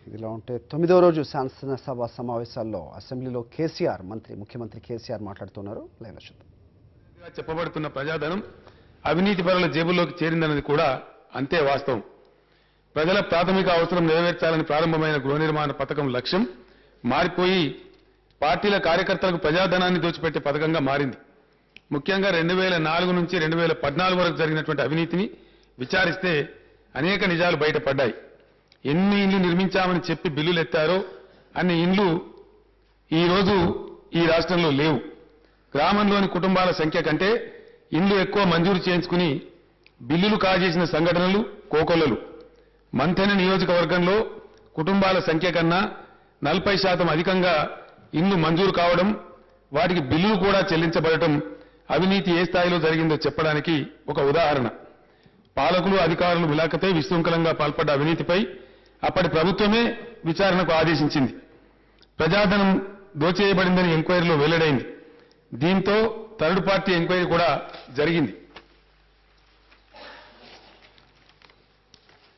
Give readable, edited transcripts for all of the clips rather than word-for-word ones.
ఇదిలా ఉంటే 9వ రోజు శాసనసభ సమావేశాల్లో అసెంబ్లీలో కేసీఆర్ ముఖ్యమంత్రి కేసీఆర్ మాట్లాడుతున్నారు. లైవ్లో చూద్దాం. చెప్పబడుతున్న ప్రజాధనం అవినీతి పరుల జేబుల్లోకి చేరిందన్నది కూడా అంతే వాస్తవం. ప్రజల ప్రాథమిక అవసరం నెరవేర్చాలని ప్రారంభమైన గృహ నిర్మాణ పథకం లక్ష్యం మారిపోయి పార్టీల కార్యకర్తలకు ప్రజాధనాన్ని దోచిపెట్టే పథకంగా మారింది. ముఖ్యంగా 2004 నుంచి 2014 వరకు జరిగినటువంటి అవినీతిని విచారిస్తే అనేక నిజాలు బయటపడ్డాయి. ఎన్ని ఇండ్లు నిర్మించామని చెప్పి బిల్లులు ఎత్తారో అన్ని ఇండ్లు ఈరోజు ఈ రాష్ట్రంలో లేవు. గ్రామంలోని కుటుంబాల సంఖ్య కంటే ఇండ్లు ఎక్కువ మంజూరు చేయించుకుని బిల్లులు కాజేసిన సంఘటనలు కోకొల్లలు. మంథెన నియోజకవర్గంలో కుటుంబాల సంఖ్య కన్నా 40% అధికంగా ఇండ్లు మంజూరు కావడం, వాటికి బిల్లులు కూడా చెల్లించబడటం అవినీతి ఏ స్థాయిలో జరిగిందో చెప్పడానికి ఒక ఉదాహరణ. పాలకులు అధికారులు విలాకతే విశృంఖలంగా పాల్పడ్డ అవినీతిపై అప్పటి ప్రభుత్వమే విచారణకు ఆదేశించింది. ప్రజాధనం దోచేయబడిందని ఎంక్వైరీలో వెల్లడైంది. దీంతో థర్డ్ పార్టీ ఎంక్వైరీ కూడా జరిగింది.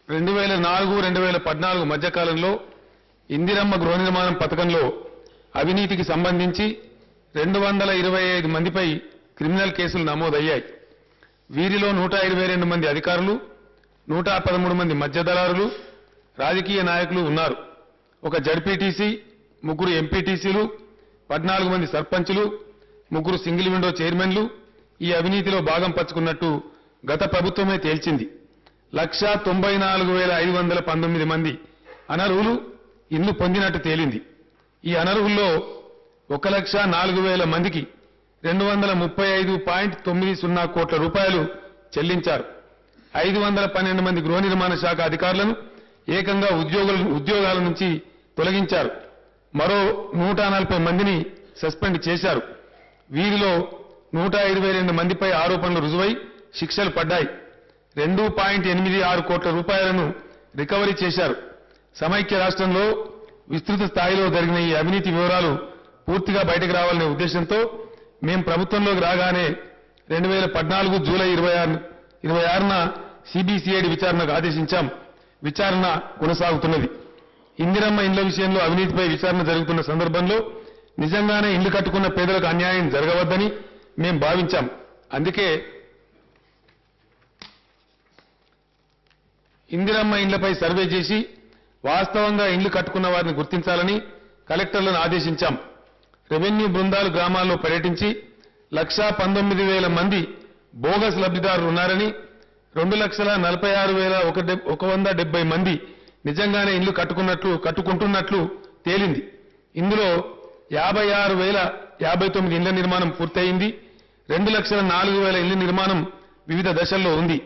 2004-2014 మధ్యకాలంలో ఇందిరమ్మ గృహ నిర్మాణం పథకంలో అవినీతికి సంబంధించి 225 మందిపై క్రిమినల్ కేసులు నమోదయ్యాయి. వీరిలో 122 మంది అధికారులు, 113 మంది మధ్యదళారులు, రాజకీయ నాయకులు ఉన్నారు. ఒక జడ్పీటీసీ, 3 ఎంపీటీసీలు, 14 మంది సర్పంచులు, 3 సింగిల్ విండో చైర్మన్లు ఈ అవినీతిలో భాగం పంచుకున్నట్టు గత ప్రభుత్వమే తేల్చింది. 1,94,519 మంది అనర్హులు ఇల్లు పొందినట్టు తేలింది. ఈ అనర్హుల్లో 1,04,000 మందికి 235.90 కోట్ల రూపాయలు చెల్లించారు. 512 మంది గృహ నిర్మాణ శాఖ అధికారులను ఏకంగా ఉద్యోగాల నుంచి తొలగించారు. మరో 140 మందిని సస్పెండ్ చేశారు. వీరిలో 122 మందిపై ఆరోపణలు రుజువై శిక్షలు పడ్డాయి. 2.86 కోట్ల రూపాయలను రికవరీ చేశారు. సమైక్య రాష్ట్రంలో విస్తృత స్థాయిలో జరిగిన ఈ అవినీతి వివరాలు పూర్తిగా బయటకు రావాలనే ఉద్దేశంతో మేం ప్రభుత్వంలోకి రాగానే 2014 జూలై 26న సిబిసిఐడి విచారణకు ఆదేశించాం. విచారణ కొనసాగుతున్నది. ఇందిరమ్మ ఇండ్ల విషయంలో అవినీతిపై విచారణ జరుగుతున్న సందర్భంలో నిజంగానే ఇండ్లు కట్టుకున్న పేదలకు అన్యాయం జరగవద్దని మేం భావించాం. అందుకే ఇందిరమ్మ ఇండ్లపై సర్వే చేసి వాస్తవంగా ఇండ్లు కట్టుకున్న వారిని గుర్తించాలని కలెక్టర్లను ఆదేశించాం. రెవెన్యూ బృందాలు గ్రామాల్లో పర్యటించి 1,19,000 మంది బోగస్ లబ్ధిదారులు ఉన్నారని, 2,46,170 మంది నిజంగానే ఇండ్లు కట్టుకుంటున్నట్లు తేలింది. ఇందులో 56,059 ఇండ్ల నిర్మాణం పూర్తయింది. 2,04,000 ఇండ్ల నిర్మాణం వివిధ దశల్లో ఉంది.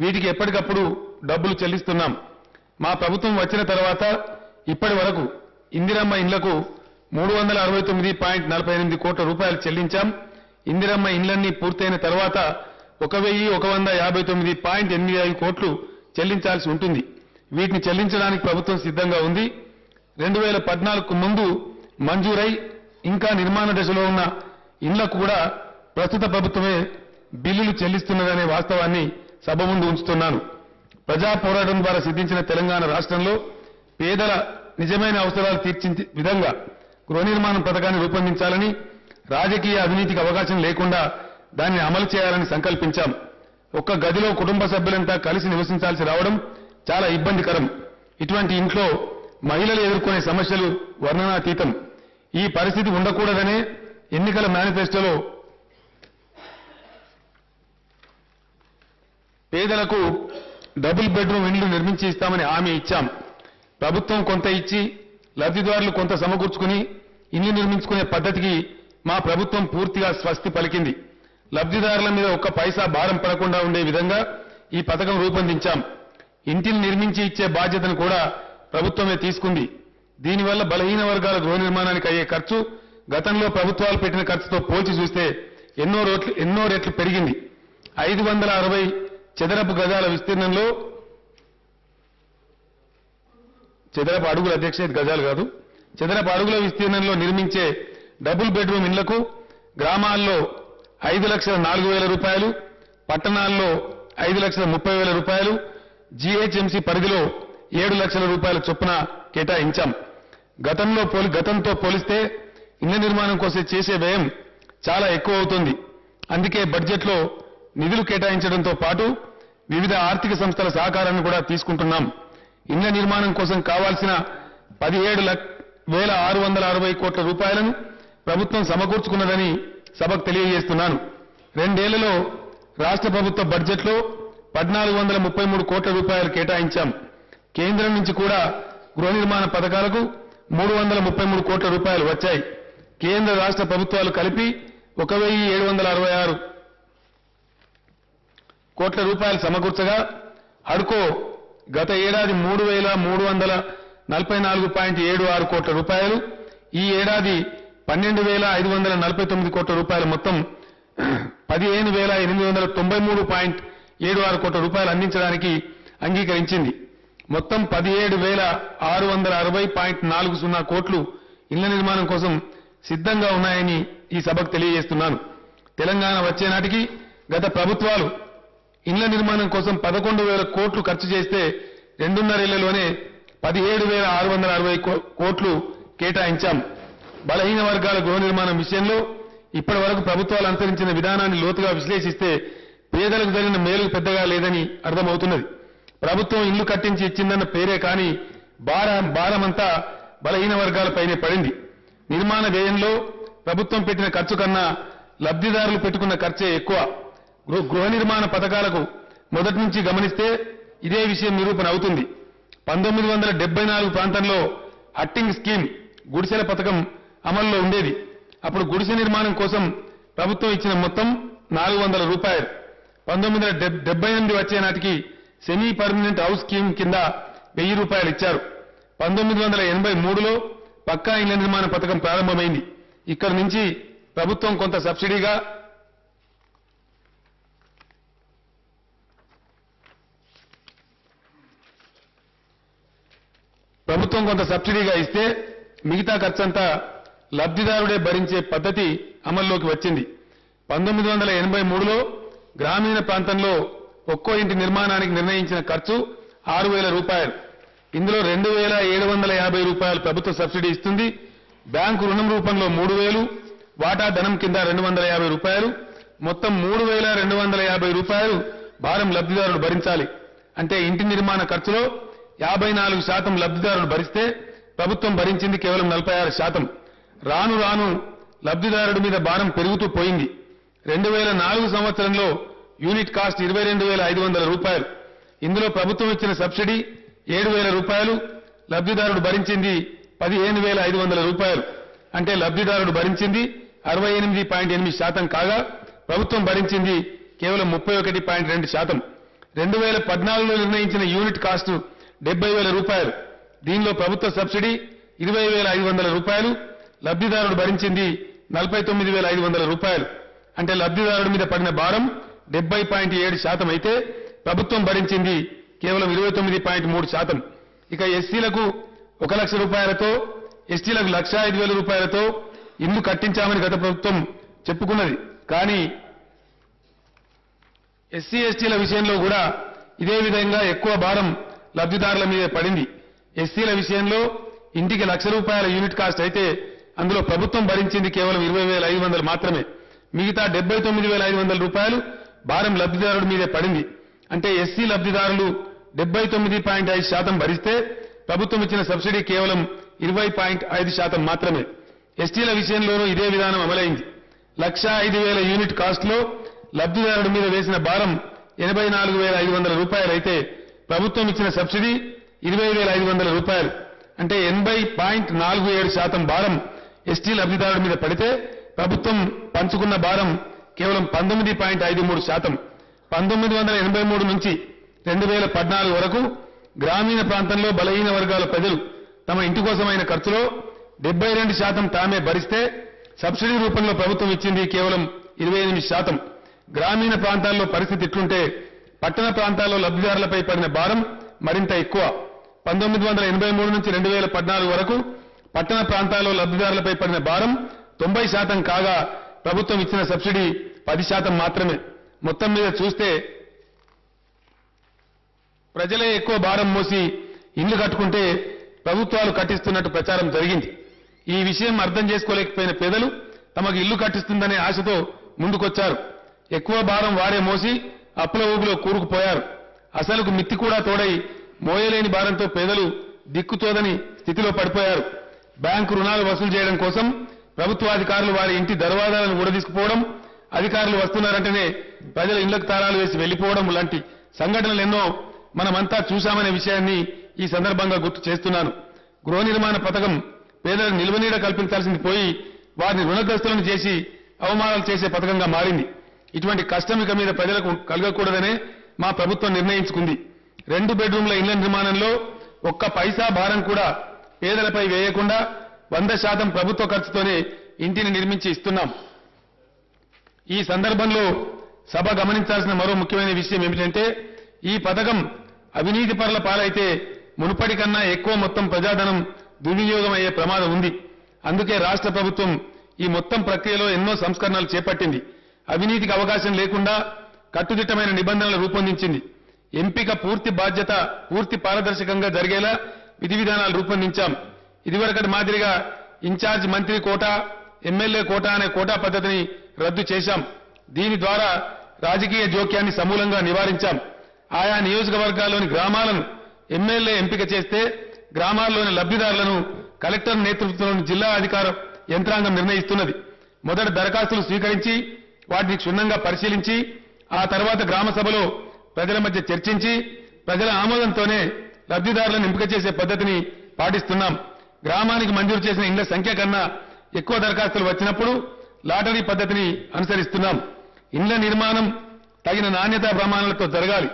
వీటికి ఎప్పటికప్పుడు డబ్బులు చెల్లిస్తున్నాం. మా ప్రభుత్వం వచ్చిన తర్వాత ఇప్పటి వరకు ఇందిరమ్మ ఇండ్లకు 369.48 కోట్ల రూపాయలు చెల్లించాం. ఇందిరమ్మ ఇండ్లన్నీ పూర్తయిన తర్వాత 1,159.85 కోట్లు చెల్లించాల్సి ఉంటుంది. వీటిని చెల్లించడానికి ప్రభుత్వం సిద్ధంగా ఉంది. 2014కు ముందు మంజూరై ఇంకా నిర్మాణ దశలో ఉన్న ఇండ్లకు కూడా ప్రస్తుత ప్రభుత్వమే బిల్లులు చెల్లిస్తున్నదనే వాస్తవాన్ని సభ ముందు ఉంచుతున్నాను. ప్రజా పోరాటం ద్వారా సిద్ధించిన తెలంగాణ రాష్ట్రంలో పేదల నిజమైన అవసరాలు తీర్చే విధంగా గృహ నిర్మాణం పథకాన్ని రూపొందించాలని, రాజకీయ అవినీతికి అవకాశం లేకుండా దాన్ని అమలు చేయాలని సంకల్పించాం. ఒక్క గదిలో కుటుంబ సభ్యులంతా కలిసి నివసించాల్సి రావడం చాలా ఇబ్బందికరం. ఇటువంటి ఇంట్లో మహిళలు ఎదుర్కొనే సమస్యలు వర్ణనాతీతం. ఈ పరిస్థితి ఉండకూడదనే ఎన్నికల మేనిఫెస్టోలో పేదలకు డబుల్ బెడ్రూమ్ ఇండ్లు నిర్మించి ఇస్తామని హామీ ఇచ్చాం. ప్రభుత్వం కొంత ఇచ్చి లబ్ధిదారులు కొంత సమకూర్చుకుని ఇల్లు నిర్మించుకునే పద్ధతికి మా ప్రభుత్వం పూర్తిగా స్వస్తి పలికింది. లబ్ధిదారుల మీద ఒక్క పైసా భారం పడకుండా ఉండే విధంగా ఈ పథకం రూపొందించాం. ఇంటిని నిర్మించి ఇచ్చే బాధ్యతను కూడా ప్రభుత్వమే తీసుకుంది. దీనివల్ల బలహీన వర్గాల గృహ నిర్మాణానికి అయ్యే ఖర్చు గతంలో ప్రభుత్వాలు పెట్టిన ఖర్చుతో పోల్చి చూస్తే ఎన్నో రెట్లు పెరిగింది. 560 చదరపు గజాల విస్తీర్ణంలో, చదరపు అడుగుల అధ్యక్ష గజాలు కాదు, చదరపు అడుగుల విస్తీర్ణంలో నిర్మించే డబుల్ బెడ్రూమ్ ఇండ్లకు గ్రామాల్లో 5,04,000 రూపాయలు, పట్టణాల్లో 5,30,000 రూపాయలు, జీహెచ్ఎంసీ పరిధిలో 7 లక్షల రూపాయల చొప్పున కేటాయించాం. గతంతో పోలిస్తే ఇళ్ల నిర్మాణం కోసం చేసే వ్యయం చాలా ఎక్కువ అవుతుంది. అందుకే బడ్జెట్లో నిధులు కేటాయించడంతో పాటు వివిధ ఆర్థిక సంస్థల సహకారాన్ని కూడా తీసుకుంటున్నాం. ఇళ్ల నిర్మాణం కోసం కావాల్సిన 17,660 కోట్ల రూపాయలను ప్రభుత్వం సమకూర్చుకున్నదని సభకు తెలియజేస్తున్నాను. 2 ఏళ్లలో రాష్ట్ర ప్రభుత్వ బడ్జెట్లో 1,433 కోట్ల రూపాయలు కేటాయించాం. కేంద్రం నుంచి కూడా గృహ నిర్మాణ పథకాలకు 333 కోట్ల రూపాయలు వచ్చాయి. కేంద్ర రాష్ట్ర ప్రభుత్వాలు కలిపి 1,766 కోట్ల రూపాయలు సమకూర్చగా హడ్కో గత ఏడాది 3,344.76 కోట్ల రూపాయలు, ఈ ఏడాది 12,549 కోట్ల రూపాయలు, మొత్తం 15,893.76 కోట్ల రూపాయలు అందించడానికి అంగీకరించింది. మొత్తం 17,660.40 కోట్లు ఇళ్ల నిర్మాణం కోసం సిద్ధంగా ఉన్నాయని ఈ సభకు తెలియజేస్తున్నాను. తెలంగాణ వచ్చే నాటికి గత ప్రభుత్వాలు ఇళ్ల నిర్మాణం కోసం 11,000 కోట్లు ఖర్చు చేస్తే 2.5 ఏళ్లలోనే 17,660 కోట్లు కేటాయించాం. బలహీన వర్గాల గృహ నిర్మాణం విషయంలో ఇప్పటి వరకు ప్రభుత్వాలు అనుసరించిన విధానాన్ని లోతుగా విశ్లేషిస్తే పేదలకు జరిగిన మేలు పెద్దగా లేదని అర్థమవుతున్నది. ప్రభుత్వం ఇల్లు కట్టించి ఇచ్చిందన్న పేరే కానీ భారమంతా బలహీన వర్గాలపైనే పడింది. నిర్మాణ వ్యయంలో ప్రభుత్వం పెట్టిన ఖర్చు కన్నా లబ్ధిదారులు పెట్టుకున్న ఖర్చే ఎక్కువ. గృహ నిర్మాణ పథకాలకు మొదటి నుంచి గమనిస్తే ఇదే విషయం నిరూపణ అవుతుంది. 1974 ప్రాంతంలో హట్టింగ్ స్కీమ్ గుడిసెల పథకం అమల్లో ఉండేది. అప్పుడు గుడిసె నిర్మాణం కోసం ప్రభుత్వం ఇచ్చిన మొత్తం 400 రూపాయలు. 1978 వచ్చే నాటికి సెమీ పర్మనెంట్ హౌస్ స్కీమ్ కింద 1000 రూపాయలు ఇచ్చారు. 1983లో పక్కా ఇళ్ల నిర్మాణ పథకం ప్రారంభమైంది. ఇక్కడి నుంచి ప్రభుత్వం కొంత సబ్సిడీగా ఇస్తే మిగతా ఖర్చంతా లబ్ధిదారుడే భరించే పద్ధతి అమల్లోకి వచ్చింది. 1983లో గ్రామీణ ప్రాంతంలో ఒక్కో ఇంటి నిర్మాణానికి నిర్ణయించిన ఖర్చు 6,000 రూపాయలు. ఇందులో 2,750 రూపాయలు ప్రభుత్వ సబ్సిడీ ఇస్తుంది. బ్యాంకు రుణం రూపంలో 3,000, వాటా ధనం కింద 250 రూపాయలు, మొత్తం 3,250 రూపాయలు భారం లబ్ధిదారుడు భరించాలి. అంటే ఇంటి నిర్మాణ ఖర్చులో 54% లబ్ధిదారుడు భరిస్తే ప్రభుత్వం భరించింది కేవలం 46%. రాను రాను లబ్ధిదారుడి మీద భారం పెరుగుతూ పోయింది. 2004 సంవత్సరంలో యూనిట్ కాస్ట్ 22,500 రూపాయలు. ఇందులో ప్రభుత్వం ఇచ్చిన సబ్సిడీ 7,000 రూపాయలు, లబ్ధిదారుడు భరించింది 15,500 రూపాయలు. అంటే లబ్ధిదారుడు భరించింది 68.8% కాగా ప్రభుత్వం భరించింది కేవలం 31.2%. 2014లో నిర్ణయించిన యూనిట్ కాస్ట్ 70,000 రూపాయలు. దీనిలో ప్రభుత్వ సబ్సిడీ 20,500 రూపాయలు, లబ్ధిదారుడు భరించింది 49,500 రూపాయలు. అంటే లబ్ధిదారుడి మీద పడిన భారం 70.7% అయితే ప్రభుత్వం భరించింది కేవలం 29.3%. ఇక ఎస్సీలకు 1,00,000 రూపాయలతో, ఎస్టీలకు 1,05,000 రూపాయలతో ఇల్లు కట్టించామని గత ప్రభుత్వం చెప్పుకున్నది. కానీ ఎస్సీ ఎస్టీల విషయంలో కూడా ఇదే విధంగా ఎక్కువ భారం లబ్ధిదారుల మీదే పడింది. ఎస్సీల విషయంలో ఇంటికి 1,00,000 రూపాయల యూనిట్ కాస్ట్ అయితే అందులో ప్రభుత్వం భరించింది కేవలం 20,500 మాత్రమే. మిగతా 79,500 రూపాయలు భారం లబ్ధిదారుడి మీదే పడింది. అంటే ఎస్సీ లబ్ధిదారులు 79.5% భరిస్తే ప్రభుత్వం ఇచ్చిన సబ్సిడీ కేవలం 20.5% మాత్రమే. ఎస్టీల విషయంలోనూ ఇదే విధానం అమలైంది. 1,05,000 యూనిట్ కాస్ట్లో లబ్ధిదారుడి మీద వేసిన భారం 84,500 రూపాయలు అయితే ప్రభుత్వం ఇచ్చిన సబ్సిడీ 20,500 రూపాయలు. అంటే 80.47% భారం ఎస్టీ లబ్ధిదారుడి మీద పడితే ప్రభుత్వం పంచుకున్న భారం కేవలం 19.53%. 1983 నుంచి 2014 వరకు గ్రామీణ ప్రాంతంలో బలహీన వర్గాల ప్రజలు తమ ఇంటి కోసమైన ఖర్చులో 72% తామే భరిస్తే సబ్సిడీ రూపంలో ప్రభుత్వం ఇచ్చింది కేవలం 28%. గ్రామీణ ప్రాంతాల్లో పరిస్థితి ఇట్లుంటే పట్టణ ప్రాంతాల్లో లబ్ధిదారులపై పడిన భారం మరింత ఎక్కువ. 1983 నుంచి 2014 వరకు పట్టణ ప్రాంతాల్లో లబ్ధిదారులపై పడిన భారం 90% కాగా ప్రభుత్వం ఇచ్చిన సబ్సిడీ 10% మాత్రమే. మొత్తం మీద చూస్తే ప్రజలే ఎక్కువ భారం మోసి ఇల్లు కట్టుకుంటే ప్రభుత్వాలు కట్టిస్తున్నట్టు ప్రచారం జరిగింది. ఈ విషయం అర్థం చేసుకోలేకపోయిన పేదలు తమకు ఇల్లు కట్టిస్తుందనే ఆశతో ముందుకొచ్చారు. ఎక్కువ భారం వారే మోసి అప్పుల ఊబిలో కూరుకుపోయారు. అసలుకు మిత్తి కూడా తోడై మోయలేని భారంతో పేదలు దిక్కుతోదని స్థితిలో పడిపోయారు. బ్యాంకు రుణాలు వసూలు చేయడం కోసం ప్రభుత్వాధికారులు వారి ఇంటి దర్వాజాలను ఊడదీసుకుపోవడం, అధికారులు వస్తున్నారంటేనే ప్రజల ఇళ్లకు తాళాలు వేసి వెళ్లిపోవడం లాంటి సంఘటనలు ఎన్నో మనమంతా చూశామనే విషయాన్ని ఈ సందర్భంగా గుర్తు చేస్తున్నాను. గృహ నిర్మాణ పథకం పేదలకు నిల్వనీడ కల్పించాల్సింది పోయి వారిని రుణగ్రస్తులను చేసి అవమానాలు చేసే పథకంగా మారింది. ఇటువంటి కష్టం ఇక మీద ప్రజలకు కలగకూడదనే మా ప్రభుత్వం నిర్ణయించుకుంది. 2 బెడ్రూమ్ల ఇళ్ల నిర్మాణంలో ఒక్క పైసా భారం కూడా పేదలపై వేయకుండా 100% ప్రభుత్వ ఖర్చుతోనే ఇంటిని నిర్మించి ఇస్తున్నాం. ఈ సందర్భంలో సభ గమనించాల్సిన మరో ముఖ్యమైన విషయం ఏమిటంటే, ఈ పథకం అవినీతి పరుల పాలైతే మునుపటి కన్నా ఎక్కువ మొత్తం ప్రజాధనం దుర్వినియోగం అయ్యే ప్రమాదం ఉంది. అందుకే రాష్ట్ర ప్రభుత్వం ఈ మొత్తం ప్రక్రియలో ఎన్నో సంస్కరణలు చేపట్టింది. అవినీతికి అవకాశం లేకుండా కట్టుదిట్టమైన నిబంధనలు రూపొందించింది. ఎంపిక పూర్తి పారదర్శకంగా జరిగేలా విధి విధానాలు రూపొందించాం. ఇదివరకటి మాదిరిగా ఇన్ఛార్జ్ మంత్రి కోటా, ఎమ్మెల్యే కోటా అనే కోటా పద్ధతిని రద్దు చేశాం. దీని ద్వారా రాజకీయ జోక్యాన్ని సమూలంగా నివారించాం. ఆయా నియోజకవర్గాల్లోని గ్రామాలను ఎమ్మెల్యే ఎంపిక చేస్తే గ్రామాల్లోని లబ్ధిదారులను కలెక్టర్ నేతృత్వంలోని జిల్లా అధికార యంత్రాంగం నిర్ణయిస్తున్నది. మొదట దరఖాస్తులు స్వీకరించి వాటిని క్షుణ్ణంగా పరిశీలించి ఆ తర్వాత గ్రామ సభలో ప్రజల మధ్య చర్చించి ప్రజల ఆమోదంతోనే లబ్ధిదారులను ఎంపిక చేసే పద్ధతిని పాటిస్తున్నాం. గ్రామానికి మంజూరు చేసిన ఇళ్ల సంఖ్య కన్నా ఎక్కువ దరఖాస్తులు వచ్చినప్పుడు లాటరీ పద్ధతిని అనుసరిస్తున్నాం. ఇళ్ల నిర్మాణం తగిన నాణ్యతా ప్రమాణాలతో జరగాలి.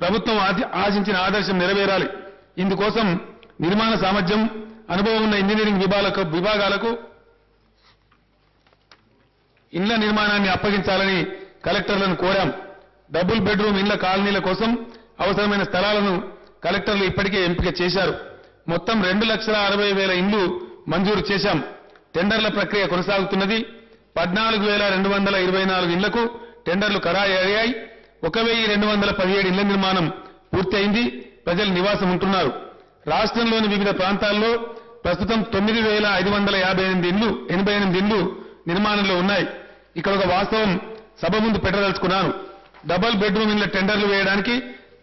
ప్రభుత్వం ఆశించిన ఆదర్శం నెరవేరాలి. ఇందుకోసం నిర్మాణ సామర్థ్యం, అనుభవం ఉన్న ఇంజనీరింగ్ విభాగాలకు ఇళ్ల నిర్మాణాన్ని అప్పగించాలని కలెక్టర్లను కోరాం. డబుల్ బెడ్రూమ్ ఇళ్ల కాలనీల కోసం అవసరమైన స్థలాలను కలెక్టర్లు ఇప్పటికే ఎంపిక చేశారు. మొత్తం 2,60,000 ఇండ్లు మంజూరు చేశాం. టెండర్ల ప్రక్రియ కొనసాగుతున్నది. 14,224 ఇండ్లకు టెండర్లు ఖరారయ్యాయి. 1,217 ఇళ్ల నిర్మాణం పూర్తయింది. ప్రజలు నివాసం ఉంటున్నారు. రాష్ట్రంలోని వివిధ ప్రాంతాల్లో ప్రస్తుతం 9,588 ఇండ్లు నిర్మాణంలో ఉన్నాయి. ఇక్కడ ఒక వాస్తవం సభ ముందు పెట్టదలుచుకున్నాను. డబుల్ బెడ్రూమ్ ఇళ్ల టెండర్లు వేయడానికి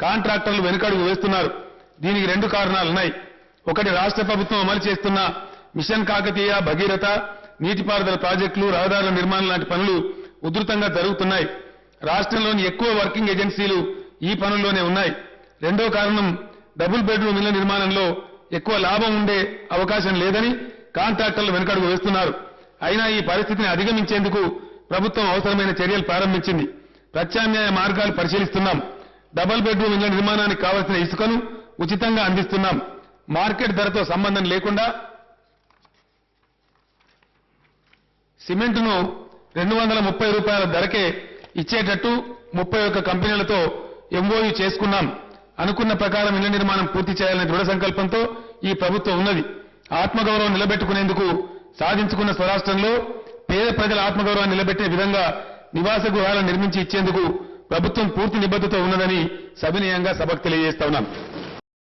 కాంట్రాక్టర్లు వెనుకడుగు వేస్తున్నారు. దీనికి 2 కారణాలున్నాయి. ఒకటి, రాష్ట్ర ప్రభుత్వం అమలు చేస్తున్న మిషన్ కాకతీయ, భగీరథ, నీటిపారుదల ప్రాజెక్టులు, రహదారుల నిర్మాణం లాంటి పనులు ఉధృతంగా జరుగుతున్నాయి. రాష్ట్రంలోని ఎక్కువ వర్కింగ్ ఏజెన్సీలు ఈ పనుల్లోనే ఉన్నాయి. రెండో కారణం, డబుల్ బెడ్రూమ్ ఇళ్ల నిర్మాణంలో ఎక్కువ లాభం ఉండే అవకాశం లేదని కాంట్రాక్టర్లు వెనుకడుగు వేస్తున్నారు. అయినా ఈ పరిస్థితిని అధిగమించేందుకు ప్రభుత్వం అవసరమైన చర్యలు ప్రారంభించింది. ప్రత్యామ్నాయ మార్గాలు పరిశీలిస్తున్నాం. డబుల్ బెడ్రూమ్ ఇళ్ల నిర్మాణానికి కావలసిన ఇసుకను ఉచితంగా అందిస్తున్నాం. మార్కెట్ ధరతో సంబంధం లేకుండా సిమెంటును 230 రూపాయల ధరకే ఇచ్చేటట్టు 31 కంపెనీలతో ఎంఓయూ చేసుకున్నాం. అనుకున్న ప్రకారం ఇళ్ల నిర్మాణం పూర్తి చేయాలనే దృఢ సంకల్పంతో ఈ ప్రభుత్వం ఉన్నది. ఆత్మగౌరవం నిలబెట్టుకునేందుకు సాధించుకున్న స్వరాష్ట్రంలో పేద ప్రజల ఆత్మగౌరవాన్ని నిలబెట్టే విధంగా నివాస గృహాలను నిర్మించి ఇచ్చేందుకు ప్రభుత్వం పూర్తి నిబద్ధత ఉన్నదని సవినయంగా సభకు తెలియజేస్తా ఉన్నాం.